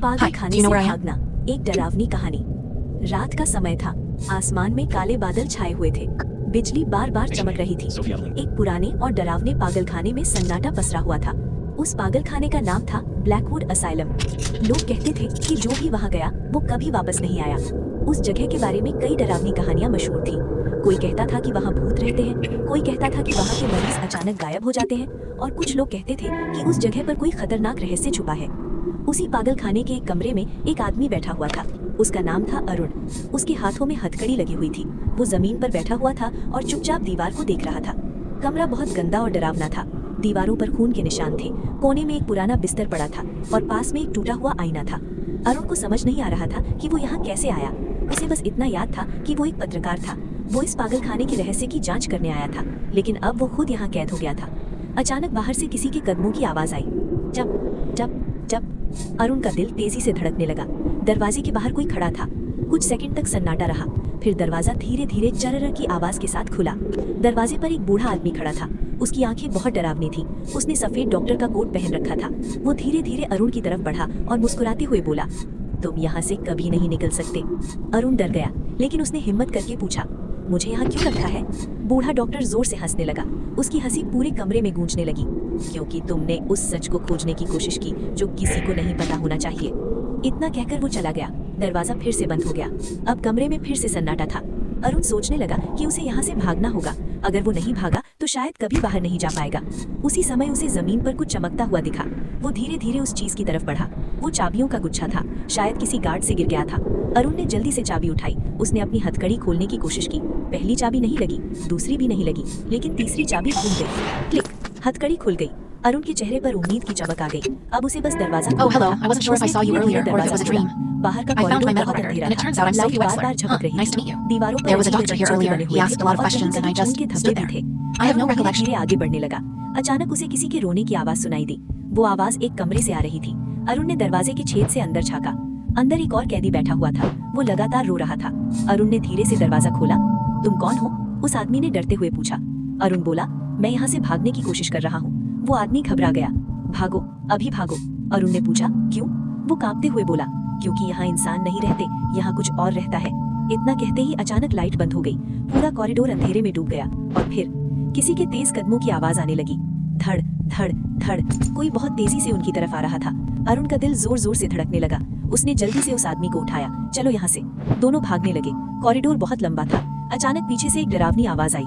पागल खाने से भागना, एक डरावनी कहानी। रात का समय था, आसमान में काले बादल छाए हुए थे, बिजली बार बार चमक रही थी। एक पुराने और डरावने पागल खाने में सन्नाटा पसरा हुआ था। उस पागल खाने का नाम था ब्लैकवुड असाइलम। लोग कहते थे कि जो भी वहाँ गया वो कभी वापस नहीं आया। उस जगह के बारे में कई डरावनी कहानियां मशहूर थी। कोई कहता था कि वहाँ भूत रहते हैं, कोई कहता था कि वहाँ के मरीज अचानक गायब हो जाते हैं, और कुछ लोग कहते थे कि उस जगह पर कोई खतरनाक रहस्य छुपा है। उसी पागल खाने के एक कमरे में एक आदमी बैठा हुआ था। उसका नाम था अरुण। उसके हाथों में हथकड़ी लगी हुई थी। वो जमीन पर बैठा हुआ था और चुपचाप दीवार को देख रहा था। कमरा बहुत गंदा और डरावना था। दीवारों पर खून के निशान थे। कोने में एक पुराना बिस्तर पड़ा था और पास में एक टूटा हुआ आईना था। अरुण को समझ नहीं आ रहा था कि वो यहाँ कैसे आया। उसे बस इतना याद था कि वो एक पत्रकार था। वो इस पागल खाने के रहस्य की जांच करने आया था, लेकिन अब वो खुद यहाँ कैद हो गया था। अचानक बाहर से किसी के कदमों की आवाज आई। जब जब जब अरुण का दिल तेजी से धड़कने लगा। दरवाजे के बाहर कोई खड़ा था। कुछ सेकंड तक सन्नाटा रहा, फिर दरवाजा धीरे धीरे चरर की आवाज के साथ खुला। दरवाजे पर एक बूढ़ा आदमी खड़ा था। उसकी आंखें बहुत डरावनी थी। उसने सफेद डॉक्टर का कोट पहन रखा था। वो धीरे धीरे अरुण की तरफ बढ़ा और मुस्कुराते हुए बोला, तुम यहाँ से कभी नहीं निकल सकते। अरुण डर गया, लेकिन उसने हिम्मत करके पूछा, मुझे यहाँ क्यों रखा है? बूढ़ा डॉक्टर जोर से हंसने लगा। उसकी हंसी पूरे कमरे में गूंजने लगी। क्योंकि तुमने उस सच को खोजने की कोशिश की जो किसी को नहीं पता होना चाहिए। इतना कहकर वो चला गया। दरवाजा फिर से बंद हो गया। अब कमरे में फिर से सन्नाटा था। अरुण सोचने लगा कि उसे यहाँ से भागना होगा। अगर वो नहीं भागा तो शायद कभी बाहर नहीं जा पाएगा। उसी समय उसे जमीन पर कुछ चमकता हुआ दिखा। वो धीरे धीरे उस चीज की तरफ बढ़ा। वो चाबियों का गुच्छा था, शायद किसी गार्ड से गिर गया था। अरुण ने जल्दी से चाबी उठाई। उसने अपनी हथकड़ी खोलने की कोशिश की। पहली चाबी नहीं लगी, दूसरी भी नहीं लगी, लेकिन तीसरी चाबी घूम गई। क्लिक, हथकड़ी खुल गई। अरुण के चेहरे पर उम्मीद की चमक आ गई। अब उसे बस दरवाजा hello. I wasn't sure if I saw you earlier or if it was a dream. बाहर का I found my corridor medical बहुत record, अंधेरा and it था। turns out I'm Sophie light Wexler. बार-बार झपक रही Nice थी। to meet you. दीवारों पर There was a अजीब doctor अजीब here चित्र earlier. बने He हुए asked थे a lot of और questions, जमीन and I पर खून just के धब्बे stood भी there. थे। I have no Arun recollection. धीरे आगे बढ़ने लगा। अचानक उसे किसी के रोने की आवाज सुनाई दी। वो आवाज एक कमरे से आ रही थी। अरुण ने दरवाजे के छेद से अंदर झांका। अंदर एक और कैदी बैठा हुआ था। वो लगातार रो रहा था। अरुण ने धीरे से दरवाजा खोला। तुम कौन हो? उस आदमी ने डरते हुए पूछा। अरुण बोला, मैं यहाँ से भागने की कोशिश कर रहा हूँ। वो आदमी घबरा गया। भागो, अभी भागो। अरुण ने पूछा, क्यों? वो कांपते हुए बोला, क्योंकि यहाँ इंसान नहीं रहते, यहाँ कुछ और रहता है। इतना कहते ही अचानक लाइट बंद हो गई। पूरा कॉरिडोर अंधेरे में डूब गया और फिर किसी के तेज कदमों की आवाज आने लगी। धड़ धड़ धड़। कोई बहुत तेजी से उनकी तरफ आ रहा था। अरुण का दिल जोर जोर से धड़कने लगा। उसने जल्दी से उस आदमी को उठाया। चलो यहाँ से। दोनों भागने लगे। कॉरिडोर बहुत लंबा था। अचानक पीछे से एक डरावनी आवाज आई।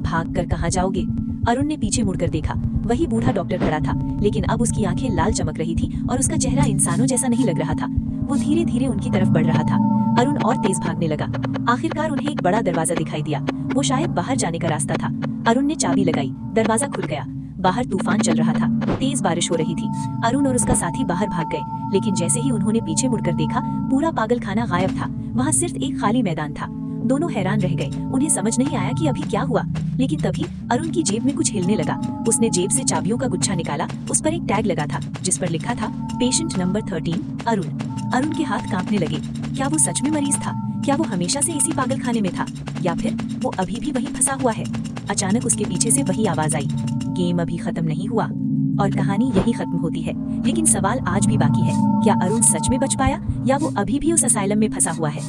भाग कर कहाँ जाओगे? अरुण ने पीछे मुड़कर देखा। वही बूढ़ा डॉक्टर खड़ा था, लेकिन अब उसकी आंखें लाल चमक रही थी और उसका चेहरा इंसानों जैसा नहीं लग रहा था। वो धीरे धीरे उनकी तरफ बढ़ रहा था। अरुण और तेज भागने लगा। आखिरकार उन्हें एक बड़ा दरवाजा दिखाई दिया। वो शायद बाहर जाने का रास्ता था। अरुण ने चाबी लगाई। दरवाजा खुल गया। बाहर तूफान चल रहा था। तेज बारिश हो रही थी। अरुण और उसका साथी बाहर भाग गए, लेकिन जैसे ही उन्होंने पीछे मुड़कर देखा, पूरा पागल खाना गायब था। वहाँ सिर्फ एक खाली मैदान था। दोनों हैरान रह गए। उन्हें समझ नहीं आया कि अभी क्या हुआ। लेकिन तभी अरुण की जेब में कुछ हिलने लगा। उसने जेब से चाबियों का गुच्छा निकाला। उस पर एक टैग लगा था, जिस पर लिखा था पेशेंट नंबर 13 अरुण। अरुण के हाथ कांपने लगे। क्या वो सच में मरीज था? क्या वो हमेशा से इसी पागल खाने में था, या फिर वो अभी भी वहीं फंसा हुआ है? अचानक उसके पीछे से वही आवाज आई, गेम अभी खत्म नहीं हुआ। और कहानी यही खत्म होती है। लेकिन सवाल आज भी बाकी है, क्या अरुण सच में बच पाया, या वो अभी भी उस असाइलम में फंसा हुआ है?